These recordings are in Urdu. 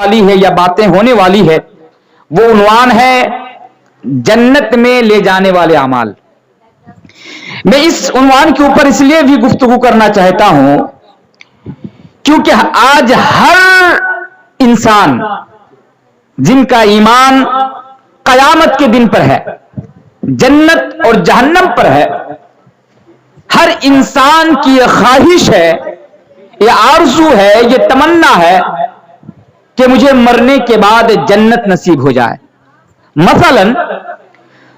والی ہے یا باتیں ہونے والی ہے وہ عنوان ہے جنت میں لے جانے والے اعمال. میں اس عنوان کے اوپر اس لیے بھی گفتگو کرنا چاہتا ہوں کیونکہ آج ہر انسان جن کا ایمان قیامت کے دن پر ہے، جنت اور جہنم پر ہے، ہر انسان کی یہ خواہش ہے، یہ آرزو ہے، یہ تمنا ہے کہ مجھے مرنے کے بعد جنت نصیب ہو جائے. مثلا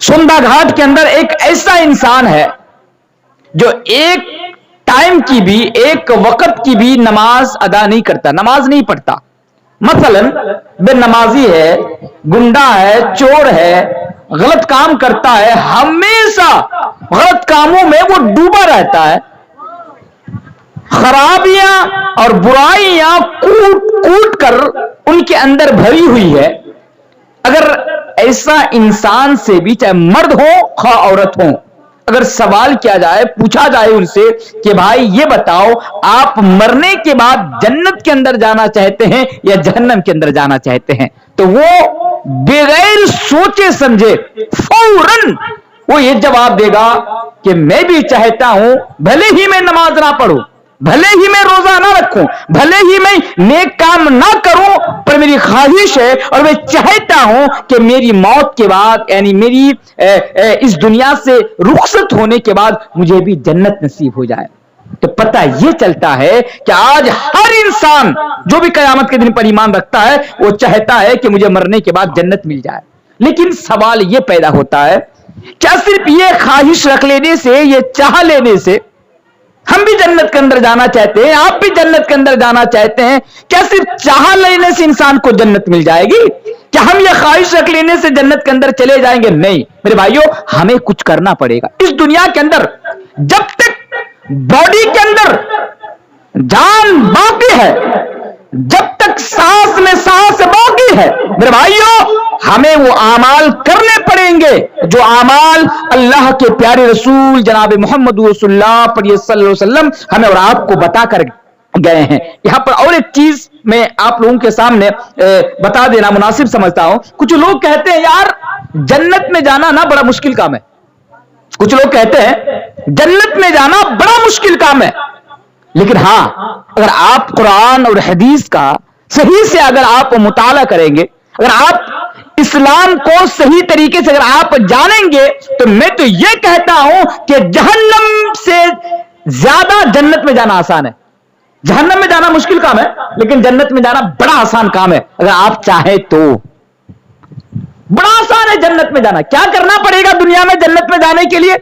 سندا گھاٹ کے اندر ایک ایسا انسان ہے جو ایک ٹائم کی بھی، ایک وقت کی بھی نماز ادا نہیں کرتا، نماز نہیں پڑھتا. مثلا بے نمازی ہے، گنڈا ہے، چور ہے، غلط کام کرتا ہے، ہمیشہ غلط کاموں میں وہ ڈوبا رہتا ہے، خرابیاں اور برائیاں کوٹ کوٹ کر ان کے اندر بھری ہوئی ہے. اگر ایسا انسان سے بھی، چاہے مرد ہو خواہ عورت ہو، اگر سوال کیا جائے، پوچھا جائے ان سے کہ بھائی یہ بتاؤ آپ مرنے کے بعد جنت کے اندر جانا چاہتے ہیں یا جہنم کے اندر جانا چاہتے ہیں، تو وہ بغیر سوچے سمجھے فوراً وہ یہ جواب دے گا کہ میں بھی چاہتا ہوں بھلے ہی میں نماز نہ پڑھوں، بھلے ہی میں روزہ نہ رکھوں، بھلے ہی میں نیک کام نہ کروں، پر میری خواہش ہے اور میں چاہتا ہوں کہ میری موت کے بعد، یعنی میری اس دنیا سے رخصت ہونے کے بعد مجھے بھی جنت نصیب ہو جائے. تو پتہ یہ چلتا ہے کہ آج ہر انسان جو بھی قیامت کے دن پر ایمان رکھتا ہے وہ چاہتا ہے کہ مجھے مرنے کے بعد جنت مل جائے. لیکن سوال یہ پیدا ہوتا ہے کیا صرف یہ خواہش رکھ لینے سے، یہ چاہ لینے سے ہم بھی جنت کے اندر جانا چاہتے ہیں، آپ بھی جنت کے اندر جانا چاہتے ہیں، کیا صرف چاہ لینے سے انسان کو جنت مل جائے گی؟ کیا ہم یہ خواہش رکھ لینے سے جنت کے اندر چلے جائیں گے؟ نہیں میرے بھائیوں، ہمیں کچھ کرنا پڑے گا. اس دنیا کے اندر جب تک باڈی کے اندر جان باقی ہے، جب تک سانس میں سانس باقی ہے، میرے بھائیوں ہمیں وہ اعمال کرنے پڑیں گے جو اعمال اللہ کے پیارے رسول جناب محمد رسول اللہ صلی اللہ علیہ وسلم ہمیں اور آپ کو بتا کر گئے ہیں. یہاں پر اور ایک چیز میں آپ لوگوں کے سامنے بتا دینا مناسب سمجھتا ہوں. کچھ لوگ کہتے ہیں یار جنت میں جانا نا بڑا مشکل کام ہے. کچھ لوگ کہتے ہیں جنت میں جانا بڑا مشکل کام ہے، لیکن ہاں اگر آپ قرآن اور حدیث کا صحیح سے اگر آپ مطالعہ کریں گے، اگر آپ اسلام کو صحیح طریقے سے اگر آپ جانیں گے، تو میں تو یہ کہتا ہوں کہ جہنم سے زیادہ جنت میں جانا آسان ہے. جہنم میں جانا مشکل کام ہے، لیکن جنت میں جانا بڑا آسان کام ہے اگر آپ چاہیں تو. بڑا آسان ہے جنت میں جانا. کیا کرنا پڑے گا دنیا میں جنت میں جانے کے لیے؟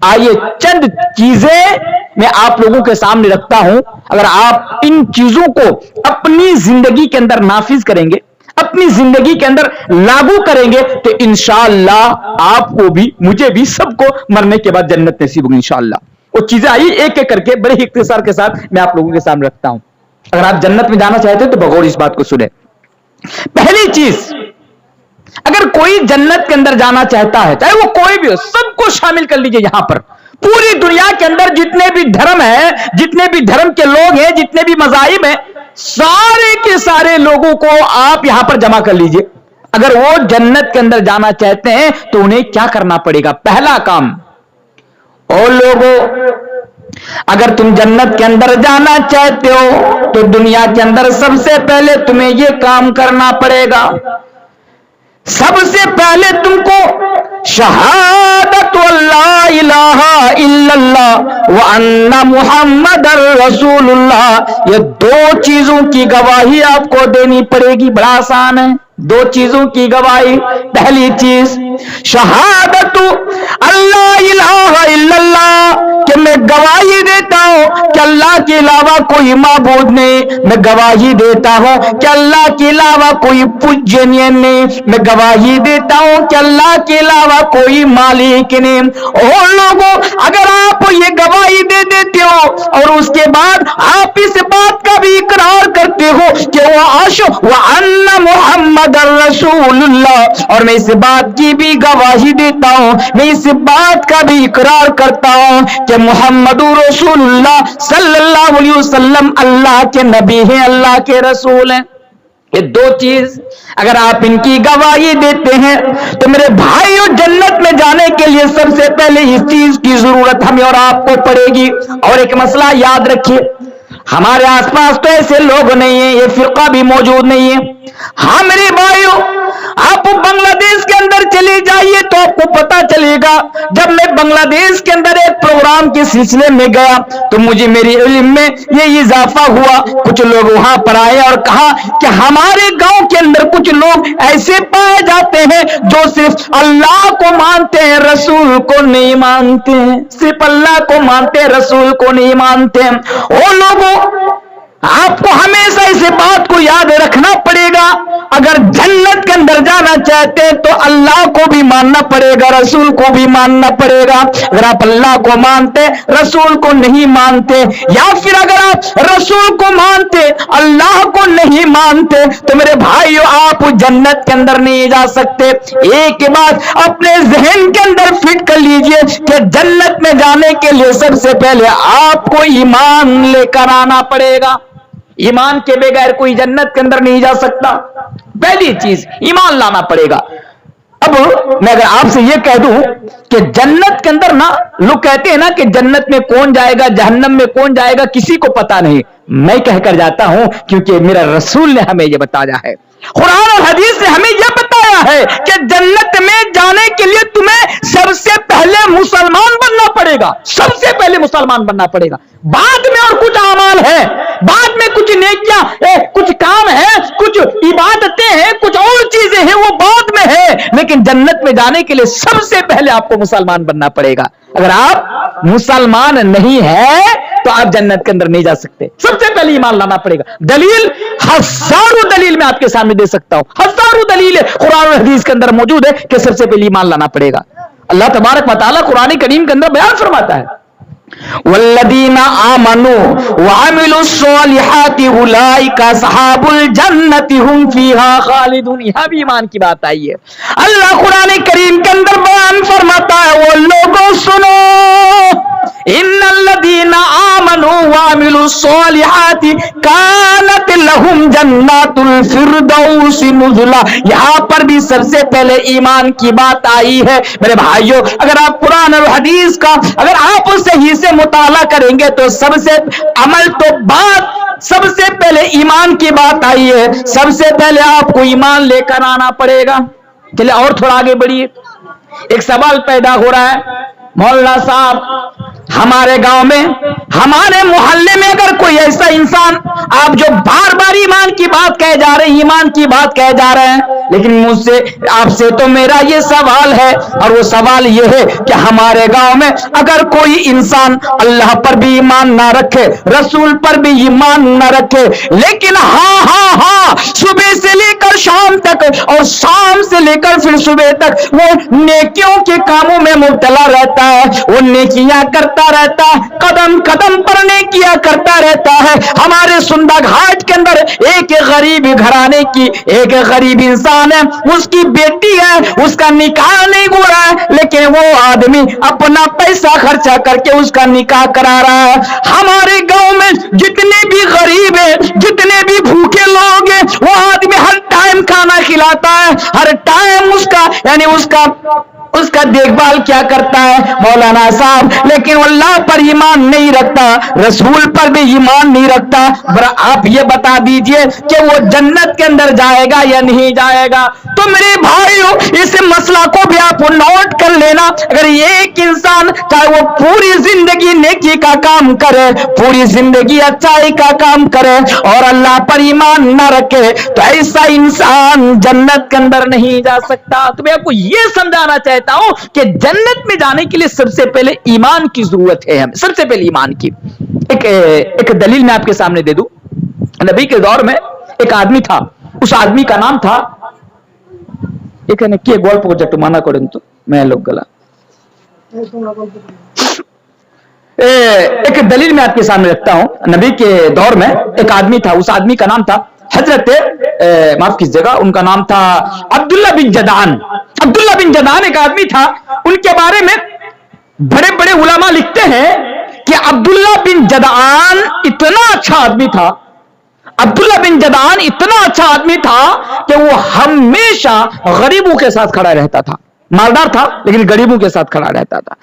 آئیے چند چیزیں میں آپ لوگوں کے سامنے رکھتا ہوں. اگر آپ ان چیزوں کو اپنی زندگی کے اندر نافذ کریں گے، اپنی زندگی کے اندر لاگو کریں گے، تو انشاءاللہ آپ کو بھی، مجھے بھی، سب کو مرنے کے بعد جنت نصیب ہوگی انشاءاللہ. وہ چیزیں آئی ایک ایک کر کے بڑے اختصار کے ساتھ میں آپ لوگوں کے سامنے رکھتا ہوں. اگر آپ جنت میں جانا چاہتے ہیں تو بغور اس بات کو سنیں. پہلی چیز، اگر کوئی جنت کے اندر جانا چاہتا ہے، چاہے وہ کوئی بھی ہو، سب کو شامل کر لیجئے. یہاں پر پوری دنیا کے اندر جتنے بھی دھرم ہیں، جتنے بھی دھرم کے لوگ ہیں، جتنے بھی مذاہب ہیں، سارے کے سارے لوگوں کو آپ یہاں پر جمع کر لیجئے. اگر وہ جنت کے اندر جانا چاہتے ہیں تو انہیں کیا کرنا پڑے گا؟ پہلا کام، اور لوگوں اگر تم جنت کے اندر جانا چاہتے ہو تو دنیا کے اندر سب سے پہلے تمہیں یہ کام کرنا پڑے گا. سب سے پہلے تم کو شہادت لا الہ الا اللہ وان محمد رسول اللہ، یہ دو چیزوں کی گواہی آپ کو دینی پڑے گی. بڑا آسان ہے، دو چیزوں کی گواہی. پہلی چیز شہادت اللہ الہ الا اللہ، کہ میں گواہی دیتا ہوں کہ اللہ کے علاوہ کوئی معبود نہیں. میں گواہی دیتا ہوں کہ اللہ کے علاوہ کوئی پوجنیہ نہیں. میں گواہی دیتا ہوں کہ اللہ کے علاوہ کوئی مالک نہیں. اور لوگوں اگر آپ یہ گواہی دے دیتے ہو اور اس کے بعد آپ اس بات کا بھی اقرار کرتے ہو کہ وَأَنَّ محمد رسول اللہ، اور میں اس بات کی بھی گواہی دیتا ہوں، میں اس بات کا بھی اقرار کرتا ہوں کہ محمد رسول اللہ صلی اللہ علیہ وسلم اللہ کے نبی ہیں، اللہ کے رسول ہیں. یہ دو چیز اگر آپ ان کی گواہی دیتے ہیں تو میرے بھائیوں جنت میں جانے کے لیے سب سے پہلے اس چیز کی ضرورت ہمیں اور آپ کو پڑے گی. اور ایک مسئلہ یاد رکھیے, ہمارے آس پاس تو ایسے لوگ نہیں ہیں, یہ فرقہ بھی موجود نہیں ہے. ہاں میرے بھائیوں, آپ بنگلہ دیش کے اندر چلے جائیے تو آپ کو پتا چلے گا. جب میں بنگلہ دیش کے اندر ایک پروگرام کے سلسلے میں گیا تو مجھے میری علم میں یہ اضافہ ہوا. کچھ لوگ وہاں پر آئے اور کہا کہ ہمارے گاؤں کے اندر کچھ لوگ ایسے پائے جاتے ہیں جو صرف اللہ کو مانتے ہیں, رسول کو نہیں مانتے ہیں. صرف اللہ کو مانتے ہیں, رسول کو نہیں مانتے ہیں. وہ لوگوں, آپ کو ہمیشہ اس بات کو یاد رکھنا پڑے گا, اگر جنت کے اندر جانا چاہتے ہیں تو اللہ کو بھی ماننا پڑے گا, رسول کو بھی ماننا پڑے گا. اگر آپ اللہ کو مانتے, رسول کو نہیں مانتے, یا پھر اگر آپ رسول کو مانتے, اللہ کو نہیں مانتے, تو میرے بھائیو آپ جنت کے اندر نہیں جا سکتے. ایک بات اپنے ذہن کے اندر فٹ کر لیجئے کہ جنت میں جانے کے لیے سب سے پہلے آپ کو ایمان لے کر آنا پڑے گا. ایمان کے بغیر کوئی جنت کے اندر نہیں جا سکتا. پہلی چیز ایمان لانا پڑے گا. اب میں اگر آپ سے یہ کہہ دوں کہ جنت کے اندر نا, لوگ کہتے ہیں نا کہ جنت میں کون جائے گا, جہنم میں کون جائے گا, کسی کو پتا نہیں. میں کہہ کر جاتا ہوں کیونکہ میرا رسول نے ہمیں یہ بتایا ہے, قرآن اور حدیث نے ہمیں یہ بتایا ہے کہ جنت میں جانے کے لیے تمہیں سب سے پہلے مسلمان بننا پڑے گا. سب سے پہلے مسلمان بننا پڑے گا. بعد میں اور کچھ اعمال ہیں, بعد میں کچھ نیکیاں, کچھ کام ہیں, کچھ عبادتیں ہیں, کچھ اور چیزیں ہیں, وہ بعد میں ہے. لیکن جنت میں جانے کے لیے سب سے پہلے آپ کو مسلمان بننا پڑے گا. اگر آپ مسلمان نہیں ہیں تو آپ جنت کے اندر نہیں جا سکتے. سب سے پہلے ایمان لانا پڑے گا. دلیل ہزاروں دلیل میں آپ کے سامنے دے سکتا ہوں, ہزاروں دلیل قرآن اور حدیث کے اندر موجود ہے کہ سب سے پہلے ایمان لانا پڑے گا. اللہ تبارک و تعالیٰ قرآن کریم کے اندر بیان فرماتا ہے, والذین آمنوا وعملوا الصالحات اولئک اصحاب الجنۃ هم فیہا خالدون. یہاں بھی ایمان کی بات آئی ہے. اللہ قرآن کریم کے اندر بیان فرماتا ہے, وہ لوگوں سنو, ان الذین آمنوا وعملوا الصالحات کانت لهم جنات الفردوس نزلا. یہاں پر بھی سب سے پہلے ایمان کی بات آئی ہے. میرے بھائیوں, اگر آپ قرآن اور حدیث کا اگر آپ صحیح سے مطالعہ کریں گے تو سب سے عمل تو بات, سب سے پہلے ایمان کی بات آئی ہے. سب سے پہلے آپ کو ایمان لے کر آنا پڑے گا. چلے اور تھوڑا آگے بڑھیے. ایک سوال پیدا ہو رہا ہے, مولانا صاحب ہمارے گاؤں میں, ہمارے محلے میں اگر کوئی ایسا انسان, آپ جو بار بار ایمان کی بات کہے جا رہے ہیں, ایمان کی بات کہے جا رہے ہیں, لیکن مجھ سے آپ سے تو میرا یہ سوال ہے, اور وہ سوال یہ ہے کہ ہمارے گاؤں میں اگر کوئی انسان اللہ پر بھی ایمان نہ رکھے, رسول پر بھی ایمان نہ رکھے, لیکن ہاں صبح سے لے کر شام تک اور شام سے لے کر پھر صبح تک وہ نیکیوں کے کاموں میں مبتلا رہتا ہے, وہ نیکیاں کرتا رہتا ہے, قدم قدم پر نیکیاں کرتا رہتا ہے. ہمارے سندا گھاٹ کے اندر ایک غریب گھرانے کی ایک غریب انسان ہے, اس کی بیٹی ہے, اس کا نکاح نہیں ہو رہا ہے, لیکن وہ آدمی اپنا پیسہ خرچہ کر کے اس کا نکاح کرا رہا ہے. ہمارے گاؤں میں جتنے بھی غریب ہیں, جتنے بھی بھوکے لوگ ہیں, وہ آدمی ہر ٹائم کھانا کھلاتا ہے, ہر ٹائم اس کا یعنی اس کا دیکھ بھال کیا کرتا ہے مولانا صاحب, لیکن اللہ پر ایمان نہیں رکھتا, رسول پر بھی ایمان نہیں رکھتا. آپ یہ بتا دیجئے کہ وہ جنت کے اندر جائے گا یا نہیں جائے گا؟ تو میرے بھائیو, اس مسئلہ کو بھی آپ نوٹ کر لینا. اگر ایک انسان چاہے وہ پوری زندگی نیکی کا کام کرے, پوری زندگی اچائی کا کام کرے اور اللہ پر ایمان نہ رکھے, تو ایسا انسان جنت کے اندر نہیں جا سکتا. تو میں آپ کو یہ سمجھانا چاہتا ہوں کہ جنت میں جانے کے لیے سب سے پہلے ایمان کی ضرورت ہے. ہمیں سب سے پہلے ایمان کی ایک دلیل میں آپ کے سامنے دے دوں. نبی کے دور میں ایک آدمی تھا, اس آدمی کا نام تھا گولپ جٹمانا کریں تو میں لوگ گلا. ایک دلیل میں آپ کے سامنے رکھتا ہوں. نبی کے دور میں ایک آدمی تھا, اس آدمی کا نام تھا حضرت معاف کیجیے گا, ان کا نام تھا عبداللہ بن جدعان. عبداللہ بن جدعان ایک آدمی تھا, ان کے بارے میں بڑے بڑے علماء لکھتے ہیں کہ عبداللہ بن جدعان اتنا اچھا آدمی تھا, عبداللہ بن جدعان اتنا اچھا آدمی تھا کہ وہ ہمیشہ غریبوں کے ساتھ کھڑا رہتا تھا. مالدار تھا لیکن غریبوں کے ساتھ کھڑا رہتا تھا.